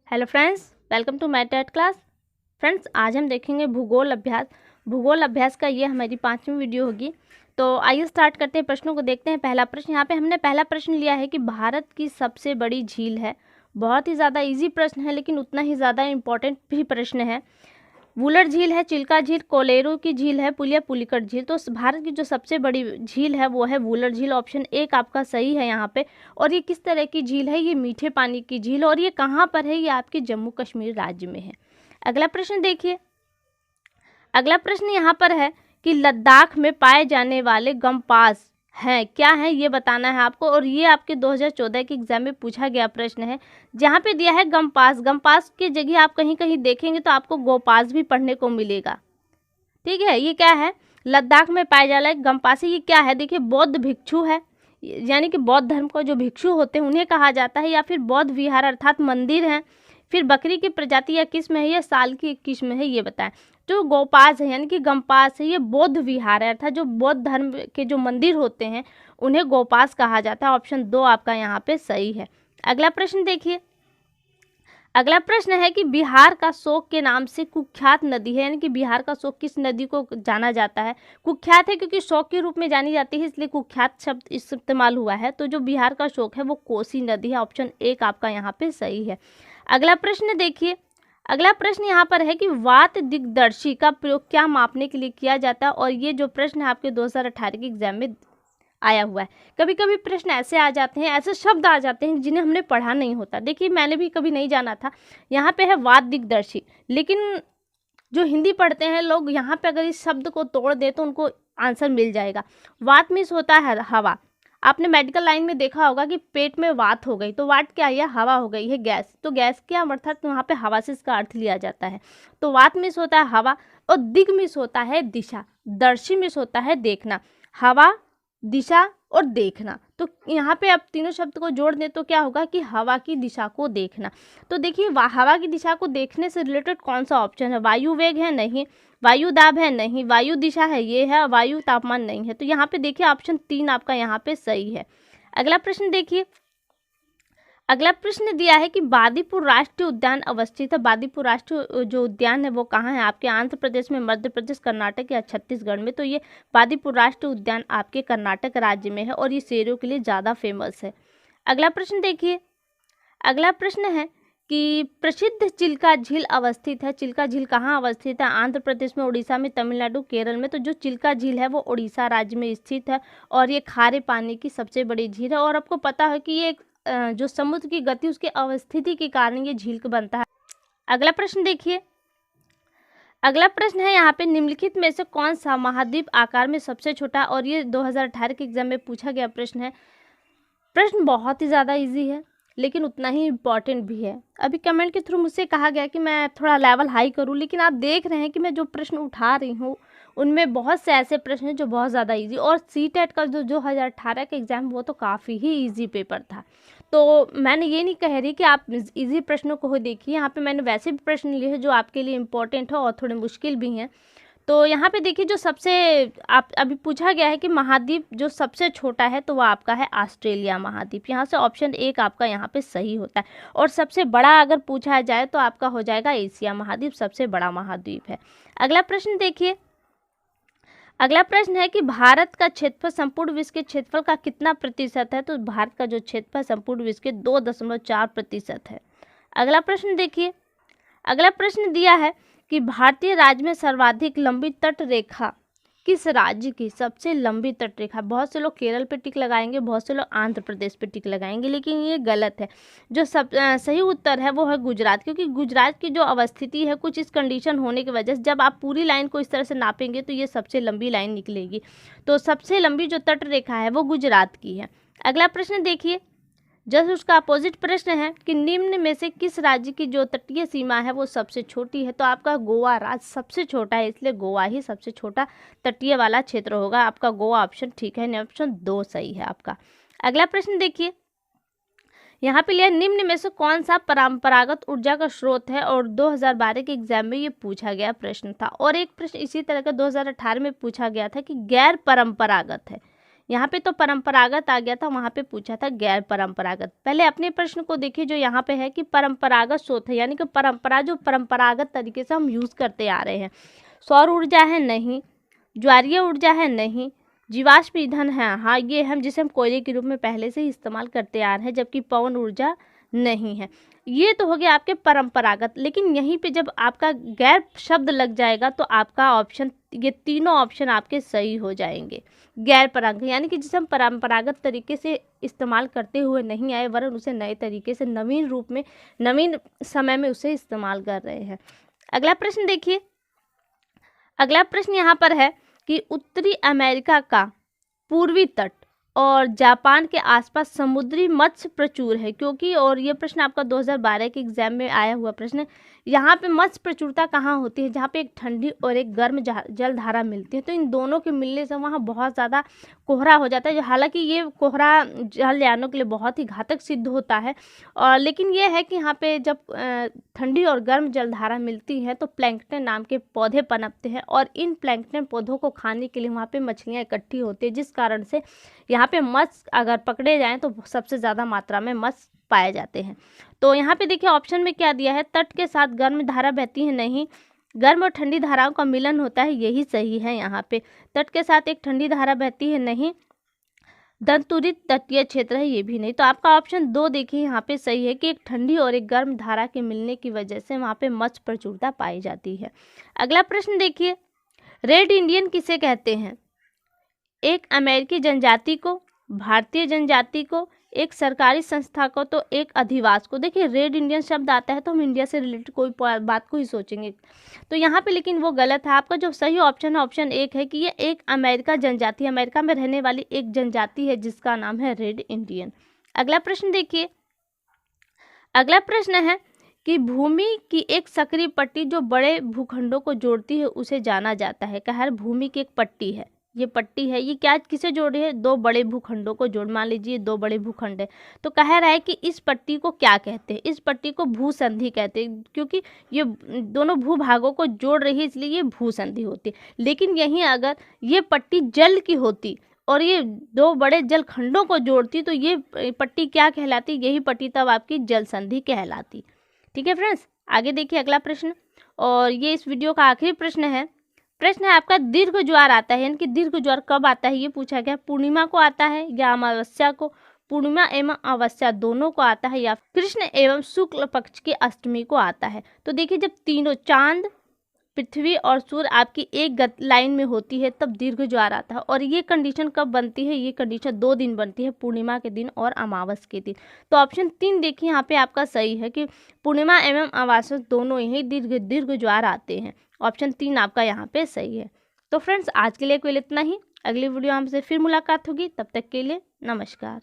Hello friends, welcome to my TET class. Friends, आज हम देखेंगे भूगोल अभ्यास। भूगोल अभ्यास का ये हमारी 5वीं वीडियो होगी। तो आइए स्टार्ट करते हैं, प्रश्नों को देखते हैं। पहला प्रश्न, यहाँ पे हमने पहला प्रश्न लिया है कि भारत की सबसे बड़ी झील है। बहुत ही ज़्यादा इजी प्रश्न है, लेकिन उतना ही ज़्यादा इम्पोर्टेंट भी प्रश्न है। वुलर झील है, चिल्का झील, कोलेरू की झील है, पुलिया पुलिकट झील। तो भारत की जो सबसे बड़ी झील है वो है वुलर झील। ऑप्शन 1 आपका सही है यहाँ पे। और ये किस तरह की झील है? ये मीठे पानी की झील, और ये कहाँ पर है? ये आपके जम्मू कश्मीर राज्य में है। अगला प्रश्न देखिए। अगला प्रश्न यहाँ पर है कि लद्दाख में पाए जाने वाले गम्पास हैं, क्या है ये बताना है आपको। और ये आपके 2014 के एग्जाम में पूछा गया प्रश्न है, जहाँ पे दिया है गम्पास। गम्पास की जगह आप कहीं कहीं देखेंगे तो आपको गोपास भी पढ़ने को मिलेगा। ठीक है, ये क्या है? लद्दाख में पाए जाने वाले गम्पास। ये क्या है? देखिए, बौद्ध भिक्षु है, यानी कि बौद्ध धर्म को जो भिक्षु होते हैं उन्हें कहा जाता है, या फिर बौद्ध विहार अर्थात मंदिर है। फिर बकरी की प्रजाति या किस्म है, या साल की किस्म है, ये बताएं। जो गोपास है यानी कि गम्पास है, ये बौद्ध विहार है, अर्थात जो बौद्ध धर्म के जो मंदिर होते हैं उन्हें गोपास कहा जाता है। ऑप्शन 2 आपका यहाँ पे सही है। अगला प्रश्न देखिए। अगला प्रश्न है कि बिहार का शोक के नाम से कुख्यात नदी है, यानी कि बिहार का शोक किस नदी को जाना जाता है? कुख्यात है क्योंकि शोक के रूप में जानी जाती है, इसलिए कुख्यात शब्द इस्तेमाल हुआ है। तो जो बिहार का शोक है वो कोसी नदी है। ऑप्शन 1 आपका यहाँ पे सही है। अगला प्रश्न देखिए। अगला प्रश्न यहाँ पर है कि वात दिग्दर्शी का प्रयोग क्या मापने के लिए किया जाता है? और ये जो प्रश्न है आपके 2018 के एग्जाम में आया हुआ है। कभी कभी प्रश्न ऐसे आ जाते हैं, ऐसे शब्द आ जाते हैं जिन्हें हमने पढ़ा नहीं होता। देखिए, मैंने भी कभी नहीं जाना था। यहाँ पे है वात दिग्दर्शी, लेकिन जो हिंदी पढ़ते हैं लोग, यहाँ पे अगर इस शब्द को तोड़ दे तो उनको आंसर मिल जाएगा। वात मीन्स होता है हवा। आपने मेडिकल लाइन में देखा होगा कि पेट में वात हो गई, तो वात क्या है? हवा हो गई है, गैस। तो गैस क्या अर्थात वहाँ पे हवा से इसका अर्थ लिया जाता है। तो वात मीन्स होता है हवा, और दिग मीन्स होता है दिशा, दर्शी मीन्स होता है देखना। हवा, दिशा और देखना। तो यहाँ पे आप तीनों शब्द को जोड़ दें तो क्या होगा कि हवा की दिशा को देखना। तो देखिए, हवा की दिशा को देखने से रिलेटेड कौन सा ऑप्शन है? वायु वेग है? नहीं। वायु दाब है? नहीं। वायु दिशा है? ये है। वायु तापमान नहीं है। तो यहाँ पे देखिए ऑप्शन 3 आपका यहाँ पे सही है। अगला प्रश्न देखिए। अगला प्रश्न दिया है कि बांदीपुर राष्ट्रीय उद्यान अवस्थित है। बांदीपुर राष्ट्रीय जो उद्यान है वो कहाँ है? आपके आंध्र प्रदेश में, मध्य प्रदेश, कर्नाटक या छत्तीसगढ़ में? तो ये बांदीपुर राष्ट्रीय उद्यान आपके कर्नाटक राज्य में है, और ये शेरों के लिए ज़्यादा फेमस है। अगला प्रश्न देखिए। अगला प्रश्न है कि प्रसिद्ध चिल्का झील अवस्थित है। चिल्का झील कहाँ अवस्थित है? आंध्र प्रदेश में, उड़ीसा में, तमिलनाडु, केरल में। तो जो चिल्का झील है वो उड़ीसा राज्य में स्थित है, और ये खारे पानी की सबसे बड़ी झील है। और आपको पता है कि ये जो समुद्र की गति, उसकी अवस्थिति के कारण ये झील बनता है। अगला प्रश्न देखिए। अगला प्रश्न है यहाँ पे, निम्नलिखित में से कौन सा महाद्वीप आकार में सबसे छोटा? और ये 2018 के एग्जाम में पूछा गया प्रश्न है। प्रश्न बहुत ही ज़्यादा इजी है, लेकिन उतना ही इम्पॉर्टेंट भी है। अभी कमेंट के थ्रू मुझसे कहा गया कि मैं थोड़ा लेवल हाई करूं, लेकिन आप देख रहे हैं कि मैं जो प्रश्न उठा रही हूं उनमें बहुत से ऐसे प्रश्न हैं जो बहुत ज़्यादा इजी। और CTET का जो 2018 का एग्ज़ाम वो तो काफ़ी ही इजी पेपर था। तो मैंने ये नहीं कह रही कि आप इजी प्रश्नों को ही देखिए। यहाँ पे मैंने वैसे भी प्रश्न लिए हैं जो आपके लिए इम्पोर्टेंट है और थोड़े मुश्किल भी हैं। तो यहाँ पे देखिए, जो सबसे आप अभी पूछा गया है कि महाद्वीप जो सबसे छोटा है, तो वो आपका है ऑस्ट्रेलिया महाद्वीप। यहाँ से ऑप्शन 1 आपका यहाँ पे सही होता है। और सबसे बड़ा अगर पूछा जाए तो आपका हो जाएगा एशिया महाद्वीप, सबसे बड़ा महाद्वीप है। अगला प्रश्न देखिए। अगला प्रश्न है कि भारत का क्षेत्रफल संपूर्ण विश्व के क्षेत्रफल का कितना प्रतिशत है? तो भारत का जो क्षेत्रफल संपूर्ण विश्व के 2.4% है। अगला प्रश्न देखिए। अगला प्रश्न दिया है कि भारतीय राज्य में सर्वाधिक लंबी तट रेखा किस राज्य की? सबसे लंबी तट रेखा, बहुत से लोग केरल पे टिक लगाएंगे, बहुत से लोग आंध्र प्रदेश पे टिक लगाएंगे, लेकिन ये गलत है। जो सही उत्तर है वो है गुजरात, क्योंकि गुजरात की जो अवस्थिति है कुछ इस कंडीशन होने की वजह से, जब आप पूरी लाइन को इस तरह से नापेंगे तो ये सबसे लंबी लाइन निकलेगी। तो सबसे लंबी जो तट रेखा है वो गुजरात की है। अगला प्रश्न देखिए। जैसे उसका अपोजिट प्रश्न है कि निम्न में से किस राज्य की जो तटीय सीमा है वो सबसे छोटी है? तो आपका गोवा राज्य सबसे छोटा है, इसलिए गोवा ही सबसे छोटा तटीय वाला क्षेत्र होगा। आपका गोवा ऑप्शन ठीक है, ऑप्शन 2 सही है आपका। अगला प्रश्न देखिए। यहाँ पे लिया, निम्न में से कौन सा परंपरागत ऊर्जा का स्रोत है? और 2012 के एग्जाम में ये पूछा गया प्रश्न था। और एक प्रश्न इसी तरह का 2018 में पूछा गया था कि गैर परंपरागत है, यहाँ पे तो परंपरागत आ गया था, वहाँ पे पूछा था गैर परंपरागत। पहले अपने प्रश्न को देखिए जो यहाँ पे है कि परंपरागत स्रोत है, यानी कि परंपरा जो परंपरागत तरीके से हम यूज़ करते आ रहे हैं। सौर ऊर्जा है नहीं, ज्वारीय ऊर्जा है नहीं, जीवाश्म ईंधन है हाँ, ये हम जिसे हम कोयले के रूप में पहले से ही इस्तेमाल करते आ रहे हैं, जबकि पवन ऊर्जा नहीं है। ये तो हो गया आपके परंपरागत। लेकिन यहीं पे जब आपका गैर शब्द लग जाएगा तो आपका ऑप्शन, ये तीनों ऑप्शन आपके सही हो जाएंगे। गैर परंपरागत यानी कि जिसे हम परंपरागत तरीके से इस्तेमाल करते हुए नहीं आए, वरन उसे नए तरीके से नवीन रूप में, नवीन समय में उसे इस्तेमाल कर रहे हैं। अगला प्रश्न देखिए, अगला प्रश्न यहाँ पर है कि उत्तरी अमेरिका का पूर्वी तट और जापान के आसपास समुद्री मत्स्य प्रचुर है क्योंकि, और ये प्रश्न आपका 2012 के एग्जाम में आया हुआ प्रश्न है, यहाँ पे मत्स्य प्रचुरता कहाँ होती है, जहाँ पे एक ठंडी और एक गर्म जलधारा मिलती है। तो इन दोनों के मिलने से वहाँ बहुत ज़्यादा कोहरा हो जाता है, हालांकि ये कोहरा जलयानों के लिए बहुत ही घातक सिद्ध होता है। और लेकिन ये है कि यहाँ पे जब ठंडी और गर्म जलधारा मिलती है तो प्लैंकटन नाम के पौधे पनपते हैं, और इन प्लैंकटन पौधों को खाने के लिए वहाँ पे मछलियाँ इकट्ठी होती है, जिस कारण से यहाँ पे मत्स्य अगर पकड़े जाएं तो सबसे ज़्यादा मात्रा में मत्स्य पाए जाते हैं। तो यहाँ पे देखिए ऑप्शन में क्या दिया है, तट के साथ गर्म धारा बहती है नहीं, गर्म और ठंडी धाराओं का मिलन होता है, यही सही है। यहाँ पे तट के साथ एक ठंडी धारा बहती है नहीं, दंतुरित तटीय क्षेत्र है, ये भी नहीं। तो आपका ऑप्शन 2 देखिए यहाँ पे सही है कि एक ठंडी और एक गर्म धारा के मिलने की वजह से वहाँ पे मत्स्य प्रचुरता पाई जाती है। अगला प्रश्न देखिए, रेड इंडियन किसे कहते हैं? एक अमेरिकी जनजाति को, भारतीय जनजाति को, एक सरकारी संस्था को, तो एक अधिवास को। देखिए रेड इंडियन शब्द आता है तो हम इंडिया से रिलेटेड कोई बात को ही सोचेंगे, तो यहाँ पे लेकिन वो गलत है। आपका जो सही ऑप्शन है ऑप्शन 1 है कि ये एक अमेरिका जनजाति, अमेरिका में रहने वाली एक जनजाति है जिसका नाम है रेड इंडियन। अगला प्रश्न देखिए, अगला प्रश्न है कि भूमि की एक सक्रिय पट्टी जो बड़े भूखंडों को जोड़ती है उसे जाना जाता है। कहा है भूमि की एक पट्टी है, ये पट्टी है, ये क्या किसे जोड़ रही है? 2 बड़े भूखंडों को जोड़, मान लीजिए 2 बड़े भूखंड है, तो कह रहा है कि इस पट्टी को क्या कहते हैं? इस पट्टी को भूसंधि कहते हैं, क्योंकि ये दोनों भूभागों को जोड़ रही है इसलिए ये भूसंधि होती है। लेकिन यहीं अगर ये पट्टी जल की होती और ये 2 बड़े जल खंडों को जोड़ती तो ये पट्टी क्या कहलाती? यही पट्टी तब आपकी जल संधि कहलाती। ठीक है फ्रेंड्स, आगे देखिए अगला प्रश्न, और ये इस वीडियो का आखिरी प्रश्न है। प्रश्न है आपका, दीर्घ ज्वार आता है, यानी कि दीर्घ ज्वार कब आता है ये पूछा गया। पूर्णिमा को आता है या अमावस्या को? पूर्णिमा एवं अमावस्या दोनों को आता है, या कृष्ण एवं शुक्ल पक्ष की अष्टमी को आता है। तो देखिए जब तीनों चांद, पृथ्वी और सूर्य आपकी एक लाइन में होती है तब दीर्घ ज्वार आता है। और ये कंडीशन कब बनती है? ये कंडीशन 2 दिन बनती है, पूर्णिमा के दिन और अमावस के दिन। तो ऑप्शन 3 देखिए यहाँ पे आपका सही है कि पूर्णिमा एवं अमावस दोनों ही दीर्घ ज्वार आते हैं। ऑप्शन 3 आपका यहाँ पे सही है। तो फ्रेंड्स आज के लिए केवल इतना ही, अगली वीडियो हमसे फिर मुलाकात होगी, तब तक के लिए नमस्कार।